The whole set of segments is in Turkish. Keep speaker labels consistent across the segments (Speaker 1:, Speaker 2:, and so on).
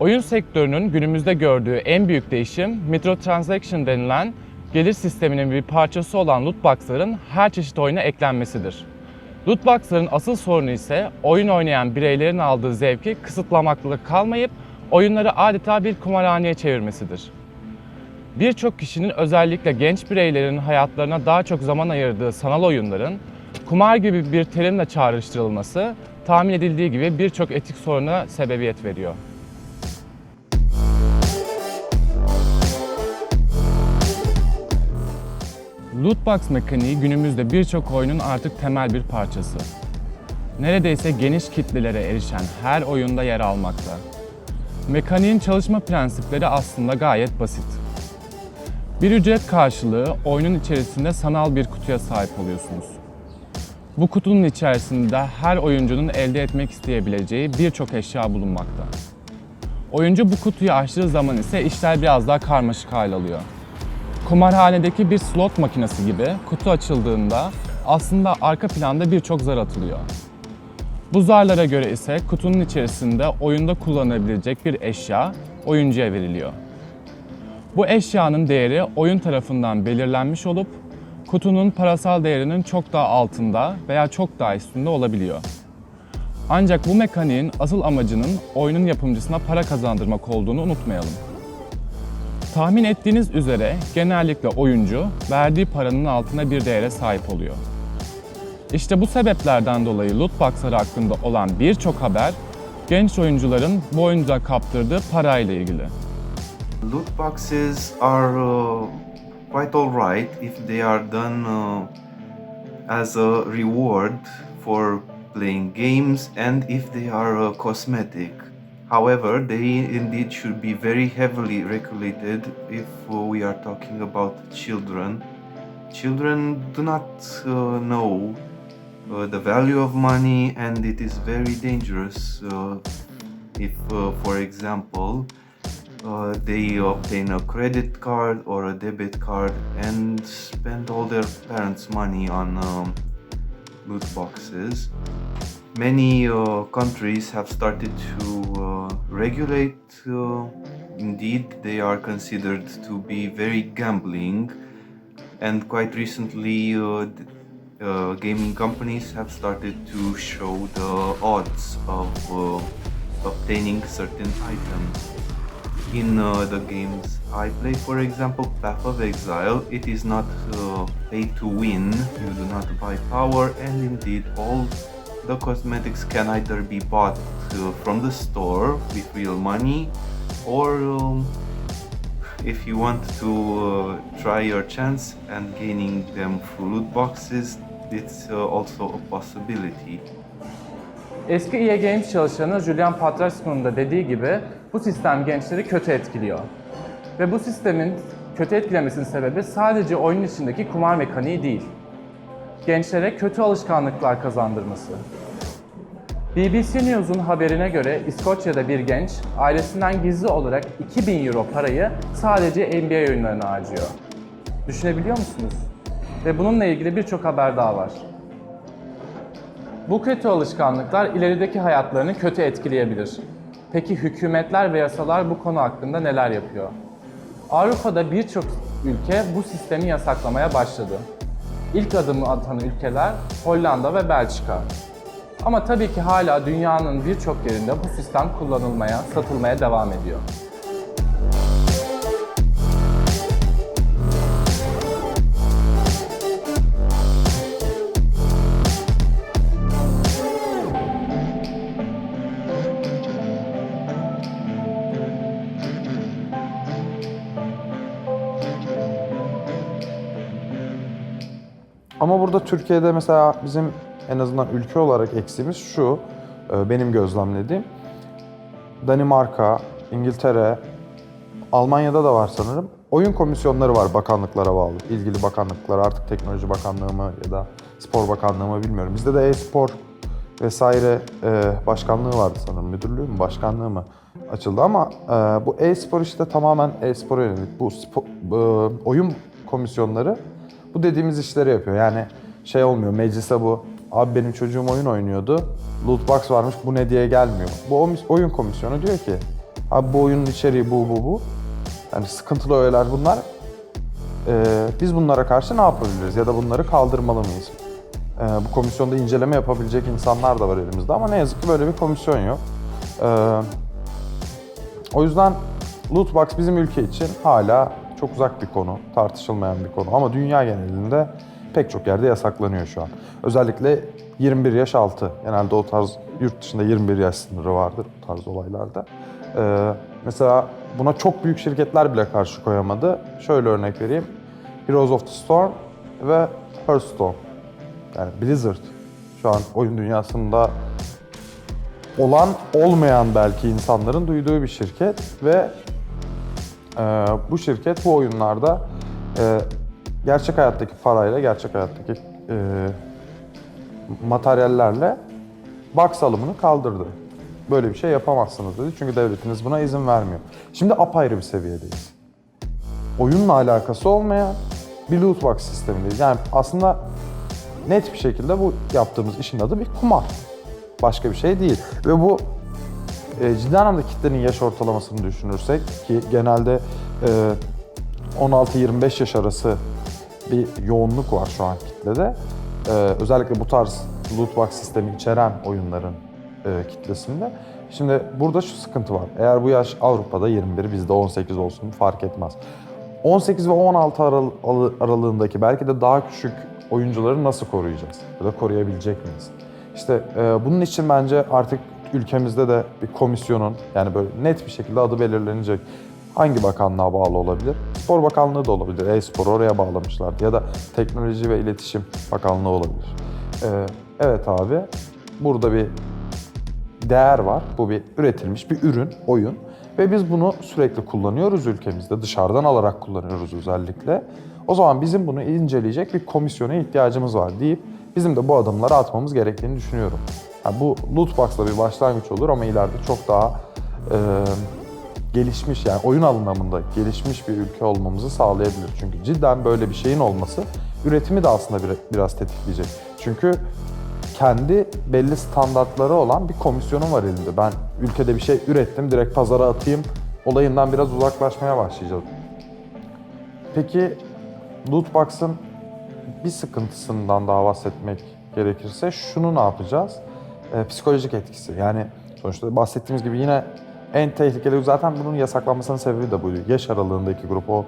Speaker 1: Oyun sektörünün günümüzde gördüğü en büyük değişim, microtransaction denilen gelir sisteminin bir parçası olan lootbox'ların her çeşit oyuna eklenmesidir. Lootbox'ların asıl sorunu ise oyun oynayan bireylerin aldığı zevki kısıtlamakla kalmayıp oyunları adeta bir kumarhaneye çevirmesidir. Birçok kişinin özellikle genç bireylerin hayatlarına daha çok zaman ayırdığı sanal oyunların kumar gibi bir terimle çağrıştırılması tahmin edildiği gibi birçok etik soruna sebebiyet veriyor. Lootbox mekaniği günümüzde birçok oyunun artık temel bir parçası. Neredeyse geniş kitlelere erişen her oyunda yer almakta. Mekaniğin çalışma prensipleri aslında gayet basit. Bir ücret karşılığı oyunun içerisinde sanal bir kutuya sahip oluyorsunuz. Bu kutunun içerisinde her oyuncunun elde etmek isteyebileceği birçok eşya bulunmakta. Oyuncu bu kutuyu açtığı zaman ise işler biraz daha karmaşık hale alıyor. Kumarhanedeki bir slot makinesi gibi kutu açıldığında aslında arka planda birçok zar atılıyor. Bu zarlara göre ise kutunun içerisinde oyunda kullanılabilecek bir eşya oyuncuya veriliyor. Bu eşyanın değeri oyun tarafından belirlenmiş olup kutunun parasal değerinin çok daha altında veya çok daha üstünde olabiliyor. Ancak bu mekaniğin asıl amacının oyunun yapımcısına para kazandırmak olduğunu unutmayalım. Tahmin ettiğiniz üzere genellikle oyuncu verdiği paranın altında bir değere sahip oluyor. İşte bu sebeplerden dolayı lootbox'lar hakkında olan birçok haber genç oyuncuların bu oyuncuya kaptırdığı parayla ilgili.
Speaker 2: Loot boxes are quite alright if they are done as a reward for playing games and if they are cosmetic. However, they indeed should be very heavily regulated if we are talking about children. Children do not know the value of money, and it is very dangerous if, for example, they obtain a credit card or a debit card and spend all their parents' money on loot boxes. Many countries have started to regulate. Indeed, they are considered to be very gambling, and quite recently, gaming companies have started to show the odds of obtaining certain items. In the games I play, for example, Path of Exile, it is not pay to win, you do not buy power, and indeed all the cosmetics can either be bought from the store with real money, or if you want to try your chance and gaining them through loot boxes, it's also a possibility.
Speaker 1: Eski EA Games çalışanı Julian Patrasco'nun da dediği gibi bu sistem gençleri kötü etkiliyor. Ve bu sistemin kötü etkilemesinin sebebi sadece oyunun içindeki kumar mekaniği değil. Gençlere kötü alışkanlıklar kazandırması. BBC News'un haberine göre İskoçya'da bir genç ailesinden gizli olarak 2000 euro parayı sadece NBA oyunlarına harcıyor. Düşünebiliyor musunuz? Ve bununla ilgili birçok haber daha var. Bu kötü alışkanlıklar ilerideki hayatlarını kötü etkileyebilir. Peki hükümetler ve yasalar bu konu hakkında neler yapıyor? Avrupa'da birçok ülke bu sistemi yasaklamaya başladı. İlk adımı atan ülkeler Hollanda ve Belçika. Ama tabii ki hala dünyanın birçok yerinde bu sistem kullanılmaya, satılmaya devam ediyor.
Speaker 3: Ama burada Türkiye'de mesela bizim en azından ülke olarak eksiğimiz şu, benim gözlemlediğim. Danimarka, İngiltere, Almanya'da da var sanırım. Oyun komisyonları var bakanlıklara bağlı. İlgili bakanlıklar, artık Teknoloji Bakanlığı mı ya da Spor Bakanlığı mı bilmiyorum. Bizde de e-spor vesaire başkanlığı vardı sanırım. Müdürlüğü mü, başkanlığı mı açıldı ama bu e-spor işte tamamen e-spora yönelik. Oyun komisyonları bu dediğimiz işleri yapıyor. Yani şey olmuyor, meclise bu, abi benim çocuğum oyun oynuyordu, lootbox varmış bu ne diye gelmiyor. Bu oyun komisyonu diyor ki, Abi bu oyunun içeriği bu. Yani sıkıntılı öğeler bunlar. Biz bunlara karşı ne yapabiliriz ya da bunları kaldırmalı mıyız? Bu komisyonda inceleme yapabilecek insanlar da var elimizde ama ne yazık ki böyle bir komisyon yok. O yüzden lootbox bizim ülke için hala çok uzak bir konu, tartışılmayan bir konu ama dünya genelinde pek çok yerde yasaklanıyor şu an. Özellikle 21 yaş altı, genelde o tarz yurt dışında 21 yaş sınırı vardır bu tarz olaylarda. Mesela buna çok büyük şirketler bile karşı koyamadı. Şöyle örnek vereyim. Heroes of the Storm ve Hearthstone. Yani Blizzard şu an oyun dünyasında olan olmayan belki insanların duyduğu bir şirket ve bu şirket bu oyunlarda gerçek hayattaki parayla, gerçek hayattaki materyallerle box alımını kaldırdı. Böyle bir şey yapamazsınız dedi çünkü devletiniz buna izin vermiyor. Şimdi apayrı bir seviyedeyiz. Oyunla alakası olmayan bir loot box sistemindeyiz. Yani aslında net bir şekilde bu yaptığımız işin adı bir kumar. Başka bir şey değil. Ve bu ciddi anlamda kitlenin yaş ortalamasını düşünürsek ki genelde 16-25 yaş arası bir yoğunluk var şu an kitlede. Özellikle bu tarz loot box sistemi içeren oyunların kitlesinde. Şimdi burada şu sıkıntı var. Eğer bu yaş Avrupa'da 21, bizde 18 olsun fark etmez. 18 ve 16 aralığındaki belki de daha küçük oyuncuları nasıl koruyacağız? Ya da koruyabilecek miyiz? İşte bunun için bence artık ülkemizde de bir komisyonun, yani böyle net bir şekilde adı belirlenecek. Hangi bakanlığa bağlı olabilir? Spor Bakanlığı da olabilir. E-spor oraya bağlamışlardı. Ya da Teknoloji ve İletişim Bakanlığı olabilir. Evet abi, burada bir değer var. Bu bir üretilmiş bir ürün, oyun. Ve biz bunu sürekli kullanıyoruz ülkemizde. Dışarıdan alarak kullanıyoruz özellikle. O zaman bizim bunu inceleyecek bir komisyona ihtiyacımız var deyip bizim de bu adımları atmamız gerektiğini düşünüyorum. Yani bu lootbox'la bir başlangıç olur ama ileride çok daha gelişmiş, yani oyun anlamında gelişmiş bir ülke olmamızı sağlayabilir. Çünkü cidden böyle bir şeyin olması üretimi de aslında biraz tetikleyecek. Çünkü kendi belli standartları olan bir komisyonum var elimde. Ben ülkede bir şey ürettim, direkt pazara atayım olayından biraz uzaklaşmaya başlayacağız. Peki lootbox'ın bir sıkıntısından daha bahsetmek gerekirse şunu ne yapacağız? Psikolojik etkisi. Yani sonuçta bahsettiğimiz gibi yine en tehlikeli, zaten bunun yasaklanmasının sebebi de buydu. Yaş aralığındaki grup, o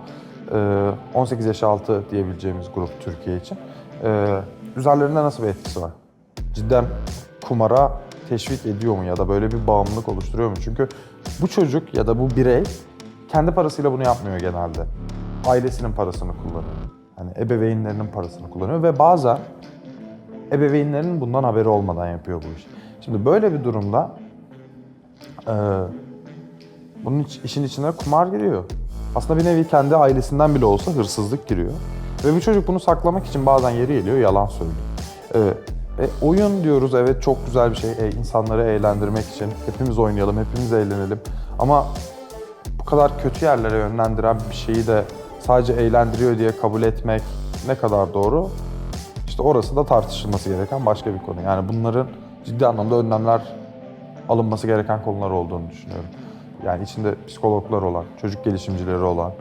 Speaker 3: 18 yaş altı diyebileceğimiz grup Türkiye için. Üzerlerinde nasıl bir etkisi var? Cidden kumara teşvik ediyor mu ya da böyle bir bağımlılık oluşturuyor mu? Çünkü bu çocuk ya da bu birey kendi parasıyla bunu yapmıyor genelde. Ailesinin parasını kullanıyor. Yani ebeveynlerinin parasını kullanıyor ve bazen ebeveynlerinin bundan haberi olmadan yapıyor bu işi. Şimdi böyle bir durumda bunun işin içine kumar giriyor. Aslında bir nevi kendi ailesinden bile olsa hırsızlık giriyor. Ve bu çocuk bunu saklamak için bazen yeri geliyor yalan söylüyor. Oyun diyoruz, evet çok güzel bir şey. İnsanları eğlendirmek için hepimiz oynayalım, hepimiz eğlenelim. Ama bu kadar kötü yerlere yönlendiren bir şeyi de sadece eğlendiriyor diye kabul etmek ne kadar doğru? İşte orası da tartışılması gereken başka bir konu. Yani bunların ciddi anlamda önlemler alınması gereken konular olduğunu düşünüyorum. Yani içinde psikologlar olan, çocuk gelişimcileri olan,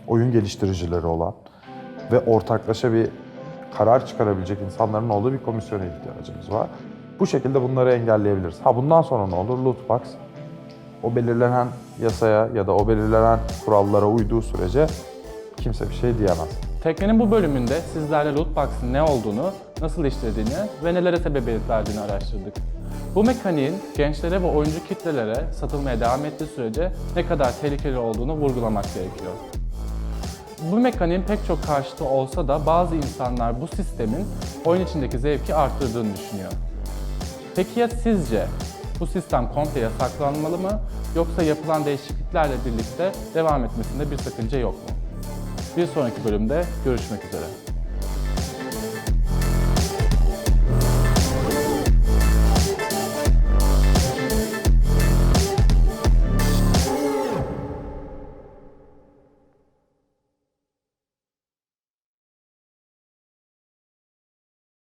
Speaker 3: oyun geliştiricileri olan ve ortaklaşa bir karar çıkarabilecek insanların olduğu bir komisyona ihtiyacımız var. Bu şekilde bunları engelleyebiliriz. Bundan sonra ne olur? Lootbox o belirlenen yasaya ya da o belirlenen kurallara uyduğu sürece kimse bir şey diyemez.
Speaker 1: Teknenin bu bölümünde sizlerle lootbox'ın ne olduğunu, nasıl işlediğini ve nelere sebebiyet verdiğini araştırdık. Bu mekaniğin gençlere ve oyuncu kitlelere satılmaya devam ettiği sürece ne kadar tehlikeli olduğunu vurgulamak gerekiyor. Bu mekaniğin pek çok karşıtı olsa da bazı insanlar bu sistemin oyun içindeki zevki arttırdığını düşünüyor. Peki ya sizce bu sistem komple yasaklanmalı mı yoksa yapılan değişikliklerle birlikte devam etmesinde bir sakınca yok mu? Bir sonraki bölümde görüşmek üzere.